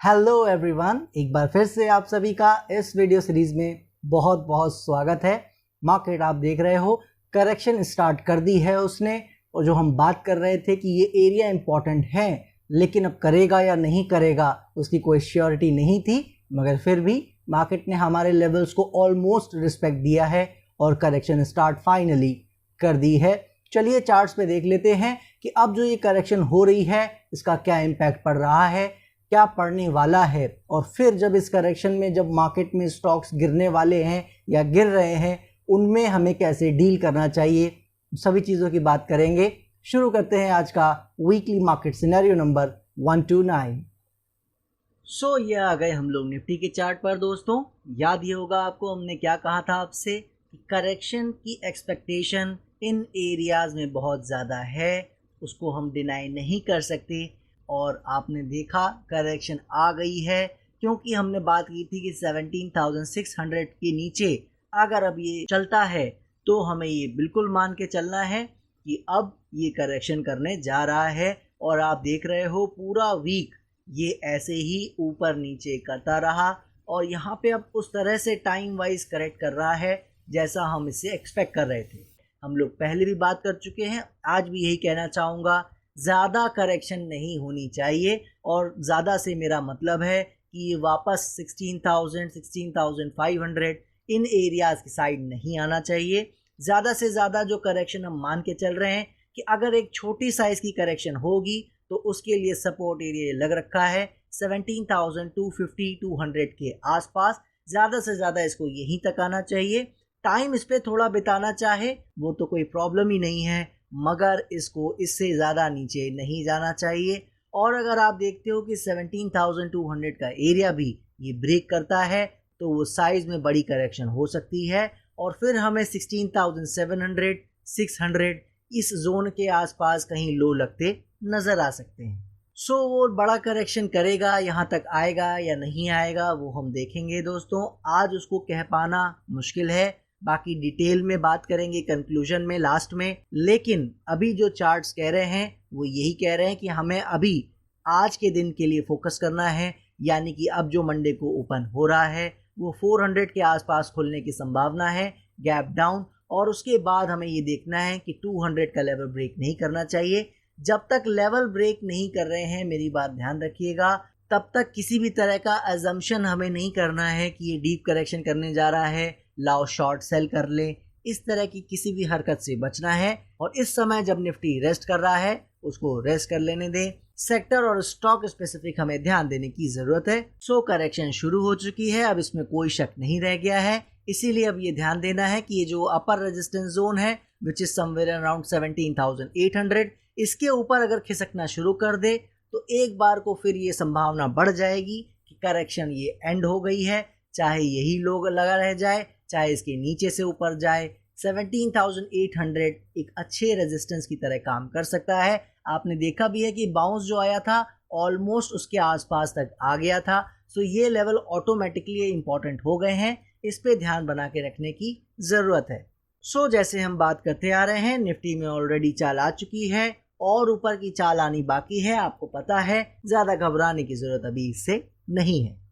Hello everyone, एक बार फिर से आप सभी का इस वीडियो सीरीज में बहुत बहुत स्वागत है। मार्केट आप देख रहे हो, करेक्शन स्टार्ट कर दी है उसने। और जो हम बात कर रहे थे कि ये एरिया इंपॉर्टेंट है, लेकिन अब करेगा या नहीं करेगा उसकी कोई श्योरिटी नहीं थी, मगर फिर भी मार्केट ने हमारे लेवल्स को ऑलमोस्ट रिस्पेक्ट दिया है और करेक्शन स्टार्ट फाइनली कर दी है। चलिए चार्ट्स पे देख लेते हैं कि अब जो ये करेक्शन हो रही है इसका क्या इम्पैक्ट पड़ रहा है, क्या पड़ने वाला है, और फिर जब इस करेक्शन में जब मार्केट में स्टॉक्स गिरने वाले हैं या गिर रहे हैं उनमें हमें कैसे डील करना चाहिए, सभी चीज़ों की बात करेंगे। शुरू करते हैं आज का वीकली मार्केट सिनेरियो नंबर 129। ये आ गए हम लोग निफ्टी के चार्ट पर। दोस्तों याद ही होगा आपको हमने क्या कहा था आपसे कि करेक्शन की एक्सपेक्टेशन इन एरियाज में बहुत ज़्यादा है, उसको हम डिनाई नहीं कर सकते। और आपने देखा करेक्शन आ गई है, क्योंकि हमने बात की थी कि 17,600 के नीचे अगर अब ये चलता है तो हमें ये बिल्कुल मान के चलना है कि अब ये करेक्शन करने जा रहा है। और आप देख रहे हो पूरा वीक ये ऐसे ही ऊपर नीचे करता रहा और यहाँ पे अब उस तरह से टाइम वाइज करेक्ट कर रहा है जैसा हम इसे एक्सपेक्ट कर रहे थे। हम लोग पहले भी बात कर चुके हैं, आज भी यही कहना चाहूँगा, ज़्यादा करेक्शन नहीं होनी चाहिए। और ज़्यादा से मेरा मतलब है कि ये वापस 16,000 16,500 इन एरियाज़ की साइड नहीं आना चाहिए। ज़्यादा से ज़्यादा जो करेक्शन हम मान के चल रहे हैं कि अगर एक छोटी साइज़ की करेक्शन होगी तो उसके लिए सपोर्ट एरिया लग रखा है 17,250 200 के आसपास। ज़्यादा से ज़्यादा इसको यहीं तक आना चाहिए। टाइम इस पर थोड़ा बिताना चाहे वो तो कोई प्रॉब्लम ही नहीं है, मगर इसको इससे ज़्यादा नीचे नहीं जाना चाहिए। और अगर आप देखते हो कि 17,200 का एरिया भी ये ब्रेक करता है तो वो साइज़ में बड़ी करेक्शन हो सकती है और फिर हमें 16,700 600 इस जोन के आसपास कहीं लो लगते नज़र आ सकते हैं। वो बड़ा करेक्शन करेगा, यहाँ तक आएगा या नहीं आएगा वो हम देखेंगे। दोस्तों आज उसको कह पाना मुश्किल है, बाकी डिटेल में बात करेंगे कंक्लूजन में लास्ट में। लेकिन अभी जो चार्ट्स कह रहे हैं वो यही कह रहे हैं कि हमें अभी आज के दिन के लिए फोकस करना है, यानी कि अब जो मंडे को ओपन हो रहा है वो 400 के आसपास खुलने की संभावना है, गैप डाउन। और उसके बाद हमें ये देखना है कि 200 का लेवल ब्रेक नहीं करना चाहिए। जब तक लेवल ब्रेक नहीं कर रहे हैं, मेरी बात ध्यान रखिएगा, तब तक किसी भी तरह का अजम्पशन हमें नहीं करना है कि ये डीप करेक्शन करने जा रहा है, लाओ शॉर्ट सेल कर ले। इस तरह की किसी भी हरकत से बचना है। और इस समय जब निफ्टी रेस्ट कर रहा है उसको रेस्ट कर लेने दें। सेक्टर और स्टॉक स्पेसिफिक हमें ध्यान देने की जरूरत है। करेक्शन शुरू हो चुकी है, अब इसमें कोई शक नहीं रह गया है। इसीलिए अब ये ध्यान देना है कि ये जो अपर रेजिस्टेंस जोन है विच इज समवेयर अराउंड 17,800, इसके ऊपर अगर खिसकना शुरू कर दे तो एक बार को फिर ये संभावना बढ़ जाएगी कि करेक्शन ये एंड हो गई है। चाहे यही लोग लगा रह जाए, चाहे इसके नीचे से ऊपर जाए, 17,800 एक अच्छे रेजिस्टेंस की तरह काम कर सकता है। आपने देखा भी है कि बाउंस जो आया था ऑलमोस्ट उसके आसपास तक आ गया था। ये लेवल ऑटोमेटिकली इंपॉर्टेंट हो गए हैं, इस पे ध्यान बना के रखने की ज़रूरत है। जैसे हम बात करते आ रहे हैं, निफ्टी में ऑलरेडी चाल आ चुकी है और ऊपर की चाल आनी बाकी है। आपको पता है, ज़्यादा घबराने की ज़रूरत अभी इससे नहीं है।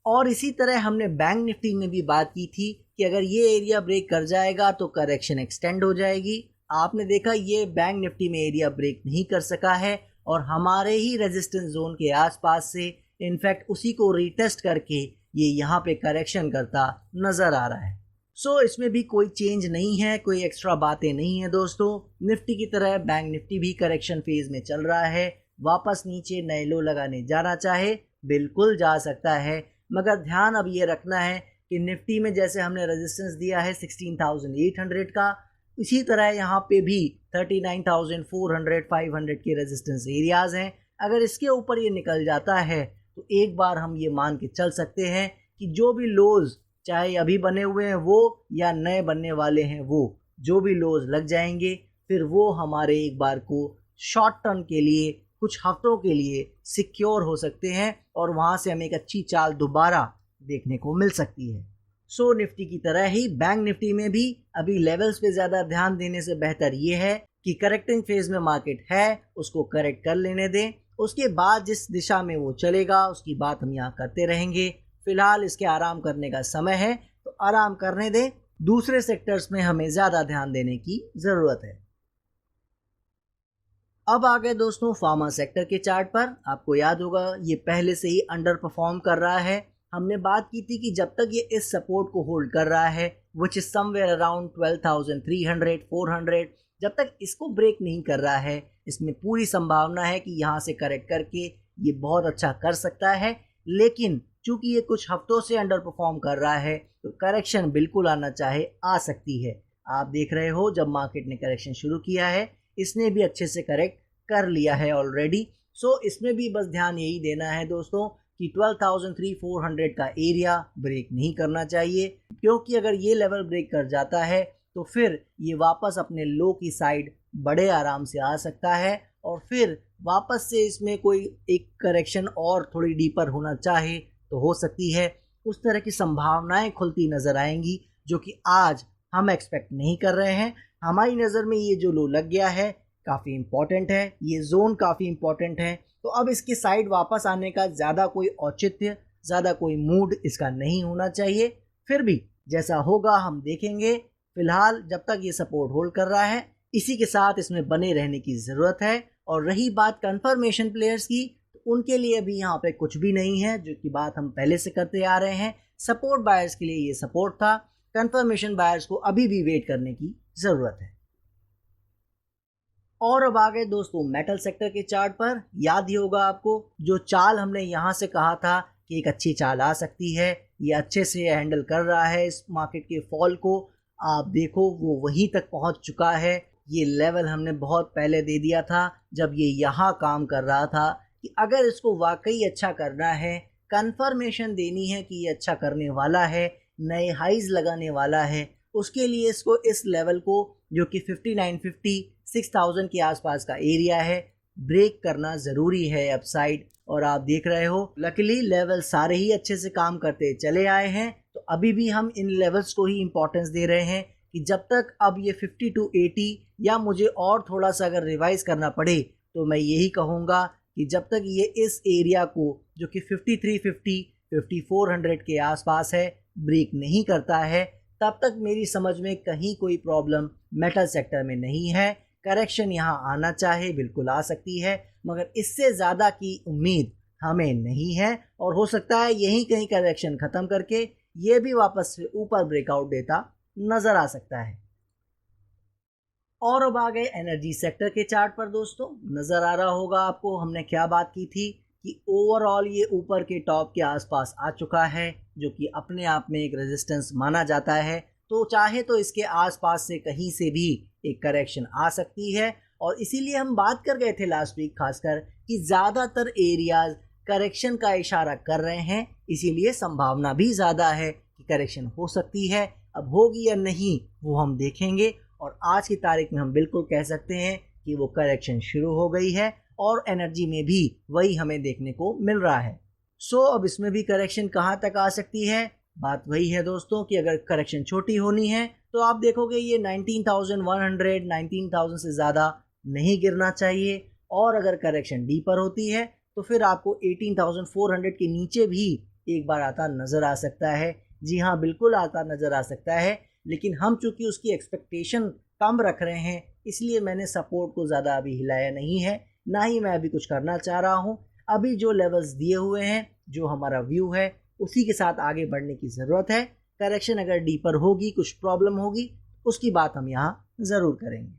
और इसी तरह हमने बैंक निफ्टी में भी बात की थी कि अगर ये एरिया ब्रेक कर जाएगा तो करेक्शन एक्सटेंड हो जाएगी। आपने देखा ये बैंक निफ्टी में एरिया ब्रेक नहीं कर सका है और हमारे ही रेजिस्टेंस जोन के आसपास से इनफैक्ट उसी को रीटेस्ट करके ये यहाँ पे करेक्शन करता नज़र आ रहा है। इसमें भी कोई चेंज नहीं है, कोई एक्स्ट्रा बातें नहीं है। दोस्तों निफ्टी की तरह बैंक निफ्टी भी करेक्शन फेज में चल रहा है। वापस नीचे नए लो लगाने जाना चाहे बिल्कुल जा सकता है, मगर ध्यान अब ये रखना है कि निफ्टी में जैसे हमने रेजिस्टेंस दिया है 16,800 का, इसी तरह यहाँ पे भी 39,400 500 के रेजिस्टेंस एरियाज हैं। अगर इसके ऊपर ये निकल जाता है तो एक बार हम ये मान के चल सकते हैं कि जो भी लोज चाहे अभी बने हुए हैं वो या नए बनने वाले हैं वो, जो भी लोज लग जाएंगे फिर वो हमारे एक बार को शॉर्ट टर्म के लिए कुछ हफ्तों के लिए सिक्योर हो सकते हैं और वहाँ से हमें एक अच्छी चाल दोबारा देखने को मिल सकती है। निफ्टी की तरह ही बैंक निफ्टी में भी अभी लेवल्स पे ज़्यादा ध्यान देने से बेहतर ये है कि करेक्टिंग फेज में मार्केट है, उसको करेक्ट कर लेने दें उसके बाद जिस दिशा में वो चलेगा उसकी बात हम यहाँ करते रहेंगे। फिलहाल इसके आराम करने का समय है तो आराम करने दें, दूसरे सेक्टर्स में हमें ज़्यादा ध्यान देने की ज़रूरत है। अब आ गए दोस्तों फार्मा सेक्टर के चार्ट पर। आपको याद होगा ये पहले से ही अंडर परफॉर्म कर रहा है। हमने बात की थी कि जब तक ये इस सपोर्ट को होल्ड कर रहा है विच इज समवेयर अराउंड 12,300 400, जब तक इसको ब्रेक नहीं कर रहा है इसमें पूरी संभावना है कि यहाँ से करेक्ट करके ये बहुत अच्छा कर सकता है। लेकिन चूंकि ये कुछ हफ्तों से अंडर परफॉर्म कर रहा है तो करेक्शन बिल्कुल आना चाहे आ सकती है। आप देख रहे हो जब मार्केट ने करेक्शन शुरू किया है इसने भी अच्छे से करेक्ट कर लिया है ऑलरेडी। सो इसमें भी बस ध्यान यही देना है दोस्तों कि 12,300-400 का एरिया ब्रेक नहीं करना चाहिए, क्योंकि अगर ये लेवल ब्रेक कर जाता है तो फिर ये वापस अपने लो की साइड बड़े आराम से आ सकता है और फिर वापस से इसमें कोई एक करेक्शन और थोड़ी डीपर होना चाहे तो हो सकती है। उस तरह की संभावनाएं खुलती नज़र आएंगी जो कि आज हम एक्सपेक्ट नहीं कर रहे हैं। हमारी नज़र में ये जो लो लग गया है काफ़ी इम्पॉर्टेंट है, ये जोन काफ़ी इम्पॉर्टेंट है। तो अब इसकी साइड वापस आने का ज़्यादा कोई औचित्य, ज़्यादा कोई मूड इसका नहीं होना चाहिए। फिर भी जैसा होगा हम देखेंगे। फिलहाल जब तक ये सपोर्ट होल्ड कर रहा है इसी के साथ इसमें बने रहने की ज़रूरत है। और रही बात कंफर्मेशन प्लेयर्स की तो उनके लिए भी यहाँ पे कुछ भी नहीं है, जो कि बात हम पहले से करते आ रहे हैं। सपोर्ट बायर्स के लिए ये सपोर्ट था, कंफर्मेशन बायर्स को अभी भी वेट करने की ज़रूरत है। और अब आ गए दोस्तों मेटल सेक्टर के चार्ट पर। याद ही होगा आपको जो चाल हमने यहाँ से कहा था कि एक अच्छी चाल आ सकती है, ये अच्छे से हैंडल कर रहा है इस मार्केट के फॉल को। आप देखो वो वहीं तक पहुँच चुका है। ये लेवल हमने बहुत पहले दे दिया था जब ये यहाँ काम कर रहा था कि अगर इसको वाकई अच्छा करना है, कंफर्मेशन देनी है कि ये अच्छा करने वाला है, नए हाइज लगाने वाला है, उसके लिए इसको इस लेवल को जो कि 5950 6000 के आसपास का एरिया है ब्रेक करना ज़रूरी है अपसाइड। और आप देख रहे हो लकीली लेवल सारे ही अच्छे से काम करते चले आए हैं। तो अभी भी हम इन लेवल्स को ही इम्पोर्टेंस दे रहे हैं कि जब तक अब ये 50 to 80 या मुझे और थोड़ा सा अगर रिवाइज करना पड़े तो मैं यही कहूँगा कि जब तक ये इस एरिया को जो कि 5350 5400 के आसपास है ब्रेक नहीं करता है तब तक मेरी समझ में कहीं कोई प्रॉब्लम मेटल सेक्टर में नहीं है। करेक्शन यहाँ आना चाहे बिल्कुल आ सकती है, मगर इससे ज़्यादा की उम्मीद हमें नहीं है और हो सकता है यहीं कहीं करेक्शन ख़त्म करके ये भी वापस से ऊपर ब्रेकआउट देता नज़र आ सकता है। और अब आ गए एनर्जी सेक्टर के चार्ट पर दोस्तों। नज़र आ रहा होगा आपको हमने क्या बात की थी कि ओवरऑल ये ऊपर के टॉप के आसपास आ चुका है जो कि अपने आप में एक रेजिस्टेंस माना जाता है। तो चाहे तो इसके आसपास से कहीं से भी एक करेक्शन आ सकती है और इसीलिए हम बात कर गए थे लास्ट वीक खासकर कि ज़्यादातर एरियाज करेक्शन का इशारा कर रहे हैं, इसीलिए संभावना भी ज़्यादा है कि करेक्शन हो सकती है। अब होगी या नहीं वो हम देखेंगे और आज की तारीख में हम बिल्कुल कह सकते हैं कि वो करेक्शन शुरू हो गई है और एनर्जी में भी वही हमें देखने को मिल रहा है। सो अब इसमें भी करेक्शन कहाँ तक आ सकती है? बात वही है दोस्तों कि अगर करेक्शन छोटी होनी है तो आप देखोगे ये 19,100 19,000 से ज़्यादा नहीं गिरना चाहिए और अगर करेक्शन डीपर होती है तो फिर आपको 18,400 के नीचे भी एक बार आता नज़र आ सकता है। जी हाँ, बिल्कुल आता नज़र आ सकता है, लेकिन हम चूँकि उसकी एक्सपेक्टेशन कम रख रहे हैं इसलिए मैंने सपोर्ट को ज़्यादा अभी हिलाया नहीं है, ना ही मैं अभी कुछ करना चाह रहा हूँ। अभी जो लेवल्स दिए हुए हैं, जो हमारा व्यू है, उसी के साथ आगे बढ़ने की ज़रूरत है। करेक्शन अगर डीपर होगी, कुछ प्रॉब्लम होगी, उसकी बात हम यहाँ ज़रूर करेंगे।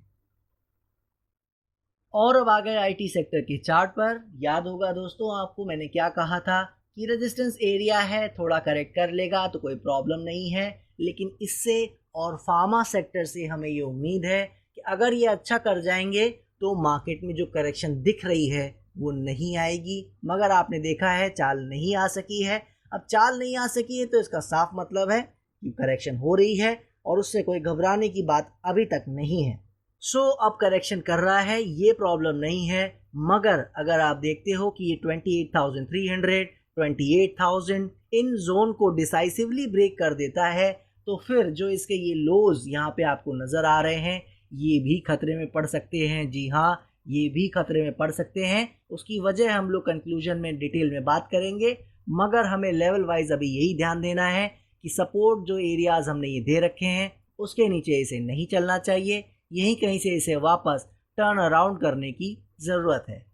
और अब आ गए आईटी सेक्टर के चार्ट पर। याद होगा दोस्तों आपको मैंने क्या कहा था कि रेजिस्टेंस एरिया है, थोड़ा करेक्ट कर लेगा तो कोई प्रॉब्लम नहीं है, लेकिन इससे और फार्मा सेक्टर से हमें ये उम्मीद है कि अगर ये अच्छा कर जाएंगे तो मार्केट में जो करेक्शन दिख रही है वो नहीं आएगी। मगर आपने देखा है चाल नहीं आ सकी है। अब चाल नहीं आ सकी है तो इसका साफ मतलब है कि करेक्शन हो रही है और उससे कोई घबराने की बात अभी तक नहीं है। सो अब करेक्शन कर रहा है, ये प्रॉब्लम नहीं है। मगर अगर आप देखते हो कि ये 28,300 28,000 इन जोन को डिसाइसिवली ब्रेक कर देता है तो फिर जो इसके ये लोज यहाँ पे आपको नज़र आ रहे हैं ये भी खतरे में पड़ सकते हैं। जी हाँ, ये भी खतरे में पड़ सकते हैं। उसकी वजह हम लोग कंक्लूजन में डिटेल में बात करेंगे, मगर हमें लेवल वाइज अभी यही ध्यान देना है कि सपोर्ट जो एरियाज हमने ये दे रखे हैं उसके नीचे इसे नहीं चलना चाहिए, यहीं कहीं से इसे वापस टर्न अराउंड करने की ज़रूरत है।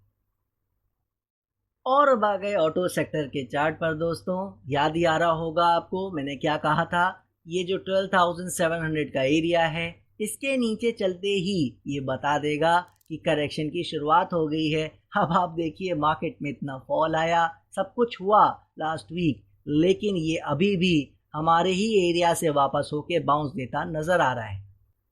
और अब आ गए ऑटो सेक्टर के चार्ट पर दोस्तों। याद ही आ रहा होगा आपको मैंने क्या कहा था, ये जो 12,700 का एरिया है इसके नीचे चलते ही ये बता देगा कि करेक्शन की शुरुआत हो गई है। अब आप देखिए मार्केट में इतना फॉल आया, सब कुछ हुआ लास्ट वीक, लेकिन ये अभी भी हमारे ही एरिया से वापस होके बाउंस देता नज़र आ रहा है।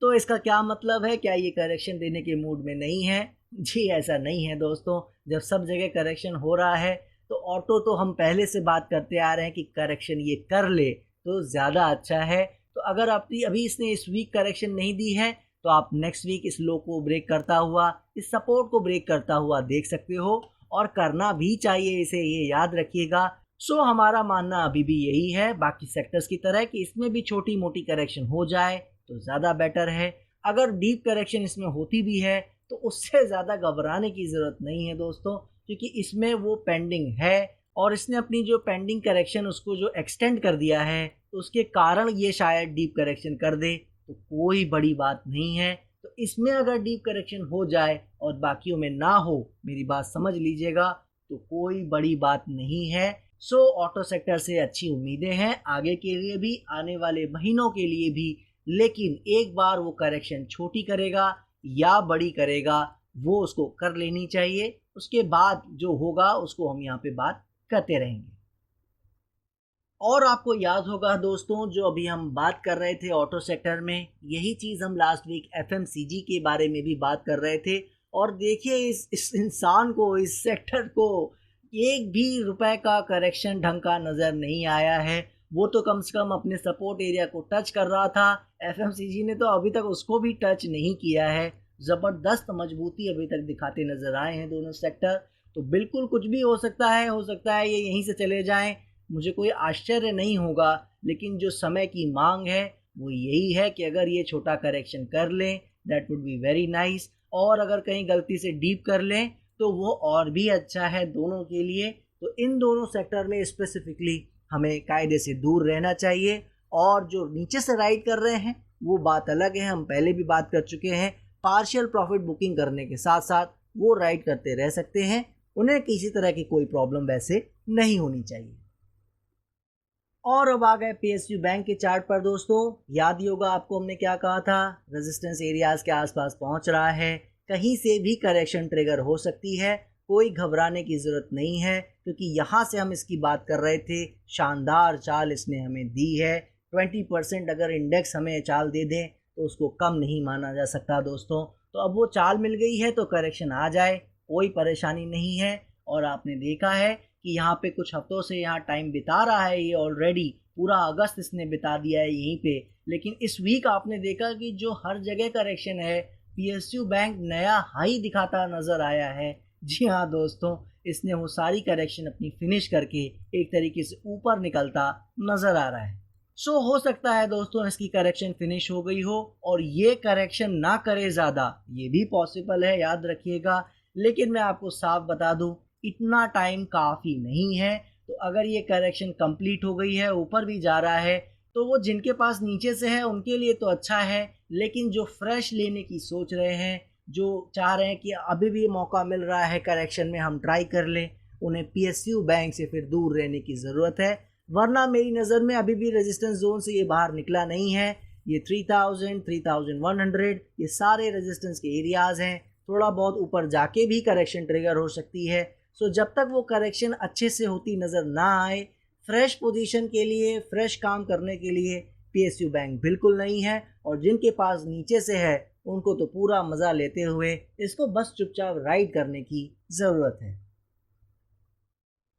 तो इसका क्या मतलब है, क्या ये करेक्शन देने के मूड में नहीं है? जी ऐसा नहीं है दोस्तों। जब सब जगह करेक्शन हो रहा है तो ऑटो तो हम पहले से बात करते आ रहे हैं कि करेक्शन ये कर ले तो ज़्यादा अच्छा है। तो अगर अभी इसने इस वीक करेक्शन नहीं दी है तो आप नेक्स्ट वीक इस लो को ब्रेक करता हुआ, इस सपोर्ट को ब्रेक करता हुआ देख सकते हो, और करना भी चाहिए इसे, ये याद रखिएगा। सो हमारा मानना अभी भी यही है बाकी सेक्टर्स की तरह कि इसमें भी छोटी मोटी करेक्शन हो जाए तो ज़्यादा बेटर है। अगर डीप करेक्शन इसमें होती भी है तो उससे ज़्यादा घबराने की ज़रूरत नहीं है दोस्तों, क्योंकि इसमें वो पेंडिंग है और इसने अपनी जो पेंडिंग करेक्शन उसको जो एक्सटेंड कर दिया है तो उसके कारण ये शायद डीप करेक्शन कर दे, तो कोई बड़ी बात नहीं है। तो इसमें अगर डीप करेक्शन हो जाए और बाकियों में ना हो, मेरी बात समझ लीजिएगा, तो कोई बड़ी बात नहीं है। सो ऑटो सेक्टर से अच्छी उम्मीदें हैं आगे के लिए भी, आने वाले महीनों के लिए भी, लेकिन एक बार वो करेक्शन छोटी करेगा या बड़ी करेगा वो उसको कर लेनी चाहिए। उसके बाद जो होगा उसको हम यहाँ पे बात करते रहेंगे। और आपको याद होगा दोस्तों, जो अभी हम बात कर रहे थे ऑटो सेक्टर में, यही चीज़ हम लास्ट वीक एफएमसीजी के बारे में भी बात कर रहे थे। और देखिए इस इंसान को, इस सेक्टर को एक भी रुपए का करेक्शन ढंग का नज़र नहीं आया है। वो तो कम से कम अपने सपोर्ट एरिया को टच कर रहा था, एफएमसीजी ने तो अभी तक उसको भी टच नहीं किया है। ज़बरदस्त मजबूती अभी तक दिखाते नज़र आए हैं दोनों सेक्टर। तो बिल्कुल कुछ भी हो सकता है ये यहीं से चले जाएं, मुझे कोई आश्चर्य नहीं होगा। लेकिन जो समय की मांग है वो यही है कि अगर ये छोटा करेक्शन कर लें that would be very nice, और अगर कहीं गलती से डीप कर लें तो वो और भी अच्छा है दोनों के लिए। तो इन दोनों सेक्टर में स्पेसिफिकली हमें कायदे से दूर रहना चाहिए। और जो नीचे से राइड कर रहे हैं वो बात अलग है, हम पहले भी बात कर चुके हैं। पार्शियल प्रॉफिट बुकिंग करने के साथ साथ वो राइड करते रह सकते हैं, उन्हें किसी तरह की कोई प्रॉब्लम वैसे नहीं होनी चाहिए। और अब आ गए पीएसयू बैंक के चार्ट पर दोस्तों। याद ही होगा आपको हमने क्या कहा था, रेजिस्टेंस एरियाज के आसपास पहुंच रहा है, कहीं से भी करेक्शन ट्रिगर हो सकती है, कोई घबराने की ज़रूरत नहीं है, क्योंकि यहाँ से हम इसकी बात कर रहे थे। शानदार चाल इसने हमें दी है, 20% अगर इंडेक्स हमें चाल दे दें तो उसको कम नहीं माना जा सकता दोस्तों। तो अब वो चाल मिल गई है तो करेक्शन आ जाए, कोई परेशानी नहीं है। और आपने देखा है कि यहाँ पे कुछ हफ्तों से यहाँ टाइम बिता रहा है ये, ऑलरेडी पूरा अगस्त इसने बिता दिया है यहीं पे। लेकिन इस वीक आपने देखा कि जो हर जगह करेक्शन है, पीएसयू बैंक नया हाई दिखाता नज़र आया है। जी हाँ दोस्तों, इसने वो सारी करेक्शन अपनी फिनिश करके एक तरीके से ऊपर निकलता नज़र आ रहा है। सो हो सकता है दोस्तों इसकी करेक्शन फिनिश हो गई हो और ये करेक्शन ना करे ज़्यादा, ये भी पॉसिबल है, याद रखिएगा। लेकिन मैं आपको साफ बता दूं, इतना टाइम काफ़ी नहीं है। तो अगर ये करेक्शन कंप्लीट हो गई है, ऊपर भी जा रहा है, तो वो जिनके पास नीचे से है उनके लिए तो अच्छा है। लेकिन जो फ्रेश लेने की सोच रहे हैं, जो चाह रहे हैं कि अभी भी मौका मिल रहा है करेक्शन में, हम ट्राई कर लें, उन्हें पीएसयू बैंक से फिर दूर रहने की ज़रूरत है। वरना मेरी नज़र में अभी भी रेजिस्टेंस जोन से ये बाहर निकला नहीं है। ये 3000, 3100 ये सारे रेजिस्टेंस के एरियाज़ हैं। थोड़ा बहुत ऊपर जाके भी करेक्शन ट्रिगर हो सकती है। सो जब तक वो करेक्शन अच्छे से होती नज़र ना आए, फ्रेश पोजीशन के लिए, फ्रेश काम करने के लिए पीएसयू बैंक बिल्कुल नहीं है। और जिनके पास नीचे से है उनको तो पूरा मज़ा लेते हुए इसको बस चुपचाप राइड करने की ज़रूरत है।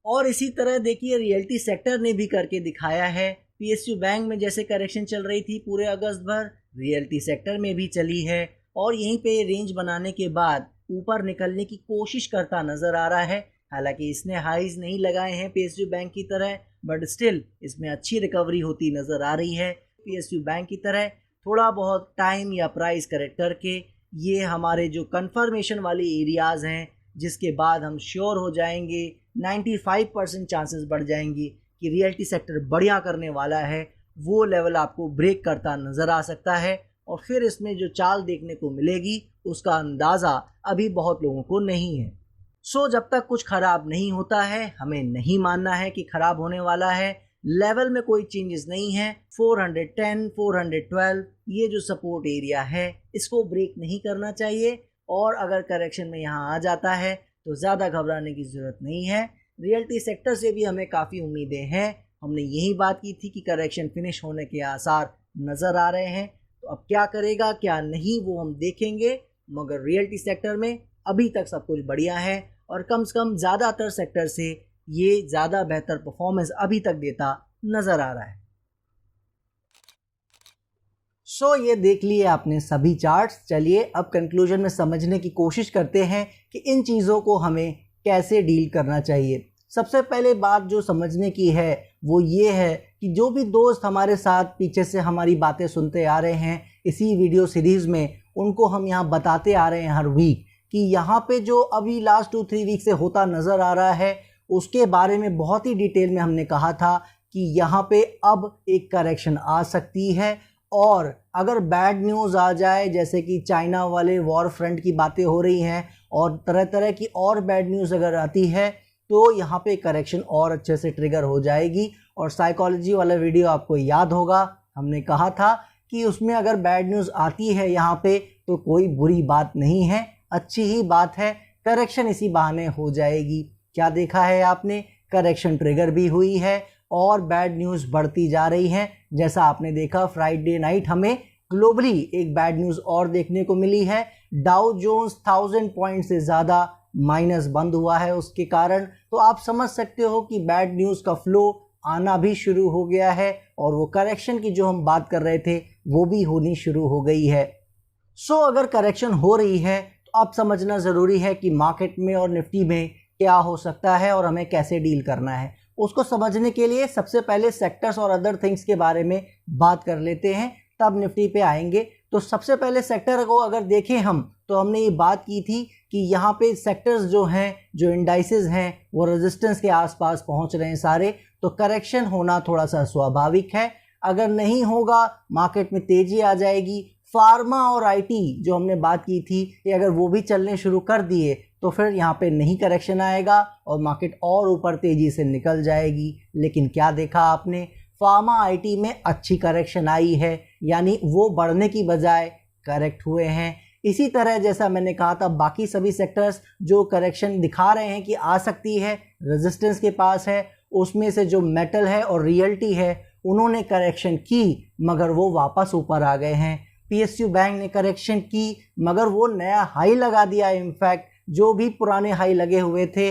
और इसी तरह देखिए रियल्टी सेक्टर ने भी करके दिखाया है। पीएसयू बैंक में जैसे करेक्शन चल रही थी पूरे अगस्त भर, रियल्टी सेक्टर में भी चली है। और यहीं पे रेंज बनाने के बाद ऊपर निकलने की कोशिश करता नज़र आ रहा है। हालांकि इसने हाईज नहीं लगाए हैं पीएसयू बैंक की तरह, बट स्टिल इसमें अच्छी रिकवरी होती नज़र आ रही है। पीएसयू बैंक की तरह थोड़ा बहुत टाइम या प्राइस करेक्ट करके ये हमारे जो कंफर्मेशन वाले एरियाज़ हैं, जिसके बाद हम श्योर हो जाएंगे, 95% चांसेस बढ़ जाएंगे कि रियल्टी सेक्टर बढ़िया करने वाला है, वो लेवल आपको ब्रेक करता नज़र आ सकता है। और फिर इसमें जो चाल देखने को मिलेगी उसका अंदाज़ा अभी बहुत लोगों को नहीं है। सो जब तक कुछ ख़राब नहीं होता है हमें नहीं मानना है कि ख़राब होने वाला है। लेवल में कोई चेंजेस नहीं है। 410, 412 ये जो सपोर्ट एरिया है इसको ब्रेक नहीं करना चाहिए। और अगर करेक्शन में यहाँ आ जाता है तो ज़्यादा घबराने की ज़रूरत नहीं है। रियल्टी सेक्टर से भी हमें काफ़ी उम्मीदें हैं। हमने यही बात की थी कि करेक्शन फिनिश होने के आसार नज़र आ रहे हैं। तो अब क्या करेगा क्या नहीं वो हम देखेंगे, मगर रियल्टी सेक्टर में अभी तक सब कुछ बढ़िया है और कम से कम ज़्यादातर सेक्टर से ये ज़्यादा बेहतर परफॉर्मेंस अभी तक देता नज़र आ रहा है। सो ये देख लिए आपने सभी चार्ट्स। चलिए अब कंक्लूजन में समझने की कोशिश करते हैं कि इन चीज़ों को हमें कैसे डील करना चाहिए। सबसे पहले बात जो समझने की है वो ये है कि जो भी दोस्त हमारे साथ पीछे से हमारी बातें सुनते आ रहे हैं इसी वीडियो सीरीज़ में, उनको हम यहाँ बताते आ रहे हैं हर वीक कि यहाँ पे जो अभी लास्ट 2-3 वीक से होता नज़र आ रहा है उसके बारे में बहुत ही डिटेल में हमने कहा था कि यहाँ पे अब एक करेक्शन आ सकती है। और अगर बैड न्यूज़ आ जाए, जैसे कि चाइना वाले वॉर फ्रंट की बातें हो रही हैं और तरह तरह की और बैड न्यूज़ अगर आती है तो यहाँ पे करेक्शन और अच्छे से ट्रिगर हो जाएगी। और साइकोलॉजी वाला वीडियो आपको याद होगा, हमने कहा था कि उसमें अगर बैड न्यूज़ आती है यहाँ पे तो कोई बुरी बात नहीं है, अच्छी ही बात है, करेक्शन इसी बहाने हो जाएगी। क्या देखा है आपने, करेक्शन ट्रिगर भी हुई है और बैड न्यूज़ बढ़ती जा रही है। जैसा आपने देखा फ्राइडे नाइट हमें ग्लोबली एक बैड न्यूज़ और देखने को मिली है। डाउ जोन्स 1000 पॉइंट से ज़्यादा माइनस बंद हुआ है उसके कारण। तो आप समझ सकते हो कि बैड न्यूज़ का फ्लो आना भी शुरू हो गया है और वो करेक्शन की जो हम बात कर रहे थे वो भी होनी शुरू हो गई है। सो अगर करेक्शन हो रही है तो अब समझना ज़रूरी है कि मार्केट में और निफ्टी में क्या हो सकता है और हमें कैसे डील करना है। उसको समझने के लिए सबसे पहले सेक्टर्स और अदर थिंग्स के बारे में बात कर लेते हैं, तब निफ्टी पे आएंगे। तो सबसे पहले सेक्टर को अगर देखें हम तो हमने ये बात की थी कि यहाँ पे सेक्टर्स जो हैं, जो इंडाइसेस हैं, वो रेजिस्टेंस के आसपास पहुँच रहे हैं सारे। तो करेक्शन होना थोड़ा सा स्वाभाविक है। अगर नहीं होगा मार्केट में तेज़ी आ जाएगी। फार्मा और आईटी जो हमने बात की थी कि अगर वो भी चलने शुरू कर दिए तो फिर यहाँ पे नहीं करेक्शन आएगा और मार्केट और ऊपर तेज़ी से निकल जाएगी। लेकिन क्या देखा आपने, फार्मा आईटी में अच्छी करेक्शन आई है, यानी वो बढ़ने की बजाय करेक्ट हुए हैं। इसी तरह जैसा मैंने कहा था बाकी सभी सेक्टर्स जो करेक्शन दिखा रहे हैं कि आ सकती है, रेजिस्टेंस के पास है, उसमें से जो मेटल है और रियल्टी है उन्होंने करेक्शन की मगर वो वापस ऊपर आ गए हैं। पीएसयू बैंक ने करेक्शन की मगर वो नया हाई लगा दिया। इनफैक्ट जो भी पुराने हाई लगे हुए थे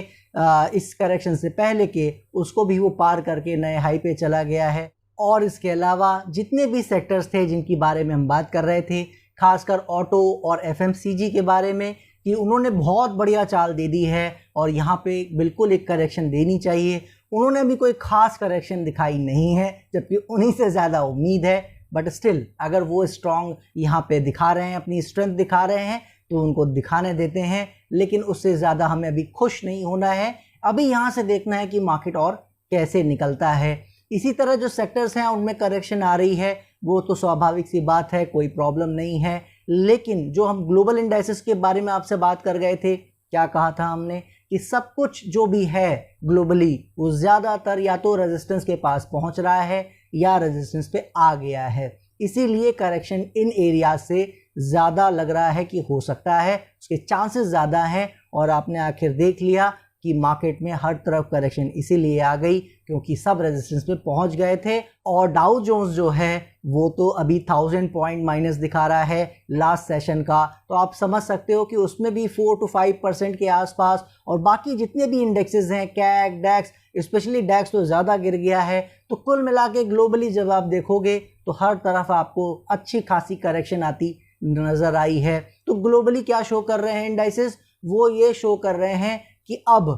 इस करेक्शन से पहले के, उसको भी वो पार करके नए हाई पे चला गया है। और इसके अलावा जितने भी सेक्टर्स थे जिनकी बारे में हम बात कर रहे थे, खासकर ऑटो और एफएमसीजी के बारे में, कि उन्होंने बहुत बढ़िया चाल दे दी है और यहाँ पे बिल्कुल एक करेक्शन देनी चाहिए। उन्होंने भी कोई ख़ास करेक्शन दिखाई नहीं है, जबकि उन्हीं से ज़्यादा उम्मीद है। बट स्टिल अगर वो स्ट्रॉन्ग यहाँ पे दिखा रहे हैं, अपनी स्ट्रेंथ दिखा रहे हैं, तो उनको दिखाने देते हैं। लेकिन उससे ज़्यादा हमें अभी खुश नहीं होना है। अभी यहाँ से देखना है कि मार्केट और कैसे निकलता है। इसी तरह जो सेक्टर्स हैं उनमें करेक्शन आ रही है, वो तो स्वाभाविक सी बात है, कोई प्रॉब्लम नहीं है। लेकिन जो हम ग्लोबल इंडाइसेस के बारे में आपसे बात कर गए थे, क्या कहा था हमने कि सब कुछ जो भी है ग्लोबली वो ज़्यादातर या तो रेजिस्टेंस के पास पहुंच रहा है या रेजिस्टेंस पे आ गया है। इसीलिए करेक्शन इन एरिया से ज़्यादा लग रहा है कि हो सकता है, उसके चांसेस ज़्यादा हैं। और आपने आखिर देख लिया कि मार्केट में हर तरफ करेक्शन इसीलिए आ गई क्योंकि सब रेजिस्टेंस पे पहुंच गए थे। और डाउ जोन्स जो है वो तो अभी 1000 पॉइंट माइनस दिखा रहा है लास्ट सेशन का। तो आप समझ सकते हो कि उसमें भी 4 to 5% के आसपास। और बाकी जितने भी इंडेक्सेस हैं, कैक, डैक्स, स्पेशली डैक्स तो ज़्यादा गिर गया है। तो कुल मिला के ग्लोबली जब आप देखोगे तो हर तरफ आपको अच्छी खासी करेक्शन आती नज़र आई है। तो ग्लोबली क्या शो कर रहे हैं इंडाइसेस, वो ये शो कर रहे हैं कि अब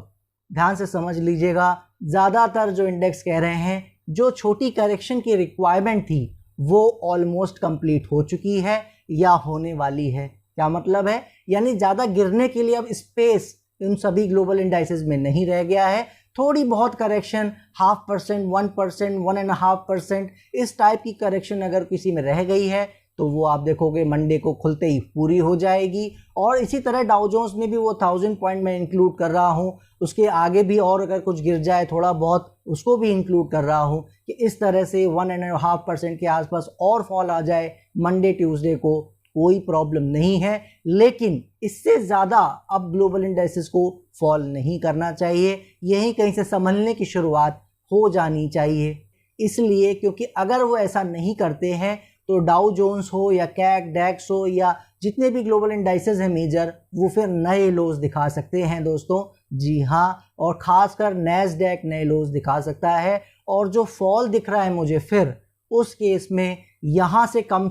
ध्यान से समझ लीजिएगा, ज़्यादातर जो इंडेक्स कह रहे हैं जो छोटी करेक्शन की रिक्वायरमेंट थी वो ऑलमोस्ट कंप्लीट हो चुकी है या होने वाली है। क्या मतलब है? यानी ज़्यादा गिरने के लिए अब स्पेस इन सभी ग्लोबल इंडाइसेस में नहीं रह गया है। थोड़ी बहुत करेक्शन 0.5%, 1%, 1.5% इस टाइप की करेक्शन अगर किसी में रह गई है तो वो आप देखोगे मंडे को खुलते ही पूरी हो जाएगी। और इसी तरह डाउ जोन्स में भी वो 1000 पॉइंट में इंक्लूड कर रहा हूँ, उसके आगे भी और अगर कुछ गिर जाए थोड़ा बहुत उसको भी इंक्लूड कर रहा हूँ कि इस तरह से 1.5% के आसपास और फॉल आ जाए मंडे ट्यूसडे को, कोई प्रॉब्लम नहीं है। लेकिन इससे ज़्यादा अब ग्लोबल इंडाइसेस को फॉल नहीं करना चाहिए, यहीं कहीं से संभलने की शुरुआत हो जानी चाहिए। इसलिए क्योंकि अगर वो ऐसा नहीं करते हैं तो डाउ जोन्स हो या कैक डैक्स हो या जितने भी ग्लोबल इंडाइसेस हैं मेजर, वो फिर नए लोज दिखा सकते हैं दोस्तों। जी हाँ, और ख़ासकर नैस्डैक नए लोज दिखा सकता है। और जो फॉल दिख रहा है मुझे फिर उस केस में यहाँ से कम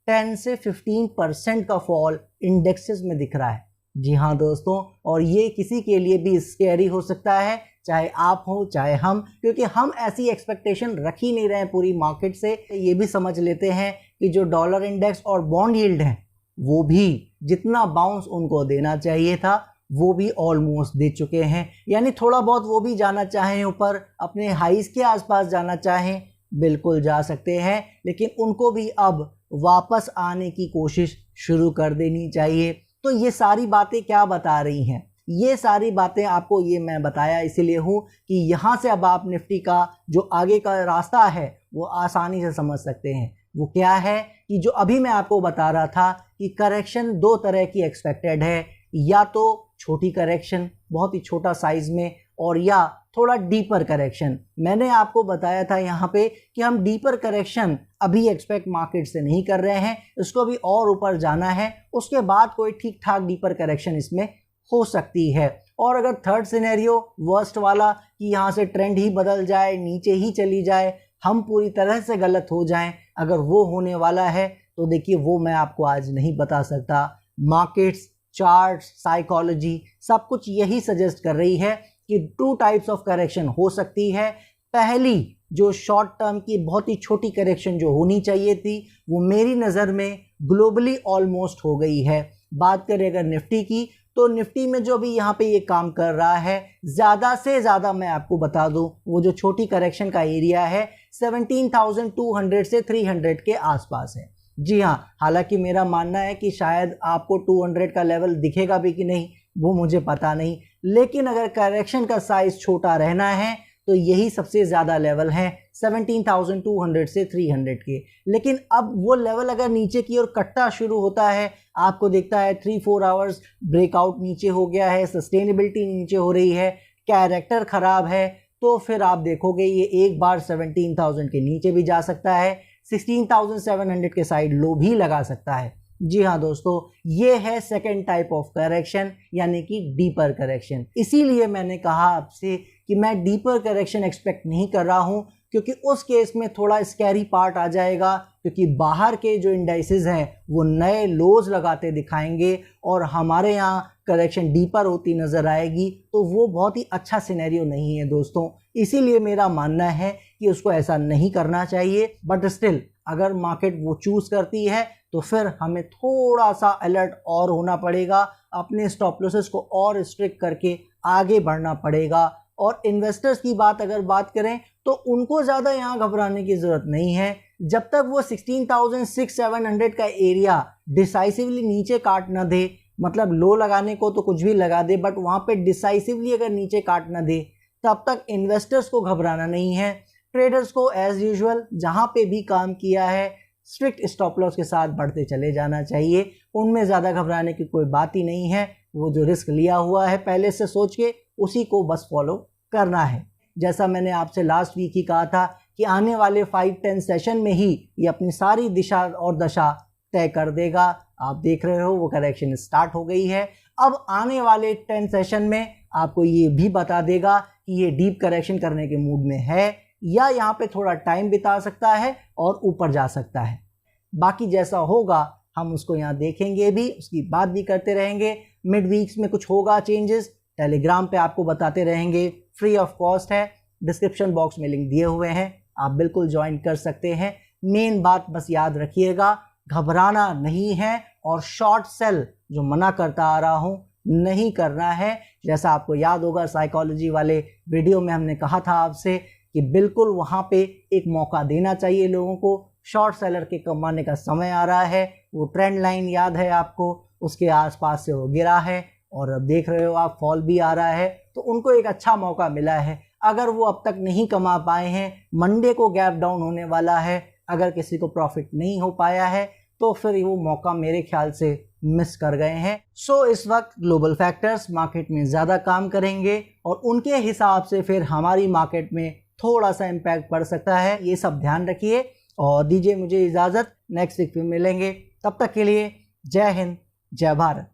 10 से 15% का फॉल इंडेक्सेस में दिख रहा है। जी हाँ दोस्तों, और ये किसी के लिए भी स्कैरी हो सकता है, चाहे आप हो चाहे हम, क्योंकि हम ऐसी एक्सपेक्टेशन रख ही नहीं रहे हैं पूरी मार्केट से। ये भी समझ लेते हैं कि जो डॉलर इंडेक्स और बॉन्ड यील्ड हैं वो भी जितना बाउंस उनको देना चाहिए था वो भी ऑलमोस्ट दे चुके हैं। यानी थोड़ा बहुत वो भी जाना चाहें ऊपर, अपने हाइस के आसपास जाना चाहें, बिल्कुल जा सकते हैं, लेकिन उनको भी अब वापस आने की कोशिश शुरू कर देनी चाहिए। तो ये सारी बातें क्या बता रही हैं? ये सारी बातें आपको ये मैं बताया इसीलिए हूँ कि यहाँ से अब आप निफ्टी का जो आगे का रास्ता है वो आसानी से समझ सकते हैं। वो क्या है कि जो अभी मैं आपको बता रहा था कि करेक्शन दो तरह की एक्सपेक्टेड है, या तो छोटी करेक्शन बहुत ही छोटा साइज में, और या थोड़ा डीपर करेक्शन। मैंने आपको बताया था यहाँ पे कि हम डीपर करेक्शन अभी एक्सपेक्ट मार्केट से नहीं कर रहे हैं, इसको भी और ऊपर जाना है, उसके बाद कोई ठीक ठाक डीपर करेक्शन इसमें हो सकती है। और अगर थर्ड सिनेरियो वर्स्ट वाला कि यहाँ से ट्रेंड ही बदल जाए, नीचे ही चली जाए, हम पूरी तरह से गलत हो जाएं, अगर वो होने वाला है तो देखिए वो मैं आपको आज नहीं बता सकता। मार्केट्स, चार्ट्स, साइकोलॉजी सब कुछ यही सजेस्ट कर रही है कि 2 टाइप्स ऑफ करेक्शन हो सकती है। पहली जो शॉर्ट टर्म की बहुत ही छोटी करेक्शन जो होनी चाहिए थी वो मेरी नज़र में ग्लोबली ऑलमोस्ट हो गई है। बात करें अगर निफ्टी की, तो निफ्टी में जो भी यहाँ पे ये काम कर रहा है, ज़्यादा से ज़्यादा मैं आपको बता दूँ वो जो छोटी करेक्शन का एरिया है 17,200 से 300 के आसपास है। जी हाँ, हालांकि मेरा मानना है कि शायद आपको 200 का लेवल दिखेगा भी कि नहीं वो मुझे पता नहीं, लेकिन अगर करेक्शन का साइज छोटा रहना है तो यही सबसे ज़्यादा लेवल है 17,200 से 300 के। लेकिन अब वो लेवल अगर नीचे की ओर कटना शुरू होता है, आपको दिखता है 3-4 आवर्स ब्रेकआउट नीचे हो गया है, सस्टेनेबिलिटी नीचे हो रही है, कैरेक्टर ख़राब है, तो फिर आप देखोगे ये एक बार 17,000 के नीचे भी जा सकता है, 16,700 के साइड लो भी लगा सकता है। जी हाँ दोस्तों, ये है सेकेंड टाइप ऑफ करेक्शन, यानी कि डीपर करेक्शन। इसीलिए मैंने कहा आपसे कि मैं डीपर करेक्शन एक्सपेक्ट नहीं कर रहा हूँ, क्योंकि उस केस में थोड़ा स्कैरी पार्ट आ जाएगा, क्योंकि बाहर के जो इंडाइसेस हैं वो नए लोज लगाते दिखाएंगे और हमारे यहाँ करेक्शन डीपर होती नज़र आएगी, तो वो बहुत ही अच्छा सिनेरियो नहीं है दोस्तों। इसीलिए मेरा मानना है कि उसको ऐसा नहीं करना चाहिए। बट स्टिल अगर मार्केट वो चूज़ करती है तो फिर हमें थोड़ा सा अलर्ट और होना पड़ेगा, अपने स्टॉप लॉसेस को और स्ट्रिक्ट करके आगे बढ़ना पड़ेगा। और इन्वेस्टर्स की बात करें तो उनको ज़्यादा यहाँ घबराने की ज़रूरत नहीं है। जब तक वो 16,600-700 का एरिया डिसाइसिवली नीचे काट ना दे, मतलब लो लगाने को तो कुछ भी लगा दे, बट वहाँ पे डिसाइसिवली अगर नीचे काट ना दे, तब तक इन्वेस्टर्स को घबराना नहीं है। ट्रेडर्स को एज़ यूजुअल जहाँ पे भी काम किया है स्ट्रिक्ट स्टॉप लॉस के साथ बढ़ते चले जाना चाहिए, उनमें ज़्यादा घबराने की कोई बात ही नहीं है। वो जो रिस्क लिया हुआ है पहले से सोच के उसी को बस फॉलो करना है। जैसा मैंने आपसे लास्ट वीक ही कहा था कि आने वाले 5-10 सेशन में ही ये अपनी सारी दिशा और दशा तय कर देगा। आप देख रहे हो वो करेक्शन स्टार्ट हो गई है। अब आने वाले 10 सेशन में आपको ये भी बता देगा कि ये डीप करेक्शन करने के मूड में है या यहाँ पे थोड़ा टाइम बिता सकता है और ऊपर जा सकता है। बाकी जैसा होगा हम उसको यहाँ देखेंगे भी, उसकी बात भी करते रहेंगे। मिड वीक्स में कुछ होगा चेंजेस, टेलीग्राम पे आपको बताते रहेंगे, फ्री ऑफ कॉस्ट है, डिस्क्रिप्शन बॉक्स में लिंक दिए हुए हैं, आप बिल्कुल ज्वाइन कर सकते हैं। मेन बात बस याद रखिएगा, घबराना नहीं है और शॉर्ट सेल जो मना करता आ रहा हूँ नहीं करना है। जैसा आपको याद होगा साइकोलॉजी वाले वीडियो में हमने कहा था आपसे कि बिल्कुल वहाँ पे एक मौका देना चाहिए लोगों को। शॉर्ट सेलर के कमाने का समय आ रहा है, वो ट्रेंड लाइन याद है आपको, उसके आसपास से वो गिरा है और अब देख रहे हो आप फॉल भी आ रहा है, तो उनको एक अच्छा मौका मिला है। अगर वो अब तक नहीं कमा पाए हैं, मंडे को गैप डाउन होने वाला है, अगर किसी को प्रॉफिट नहीं हो पाया है तो फिर वो मौका मेरे ख्याल से मिस कर गए हैं। सो इस वक्त ग्लोबल फैक्टर्स मार्केट में ज़्यादा काम करेंगे और उनके हिसाब से फिर हमारी मार्केट में थोड़ा सा इम्पैक्ट पड़ सकता है। ये सब ध्यान रखिए और दीजिए मुझे इजाज़त, नेक्स्ट वीक फिर मिलेंगे। तब तक के लिए जय हिंद, जय भारत।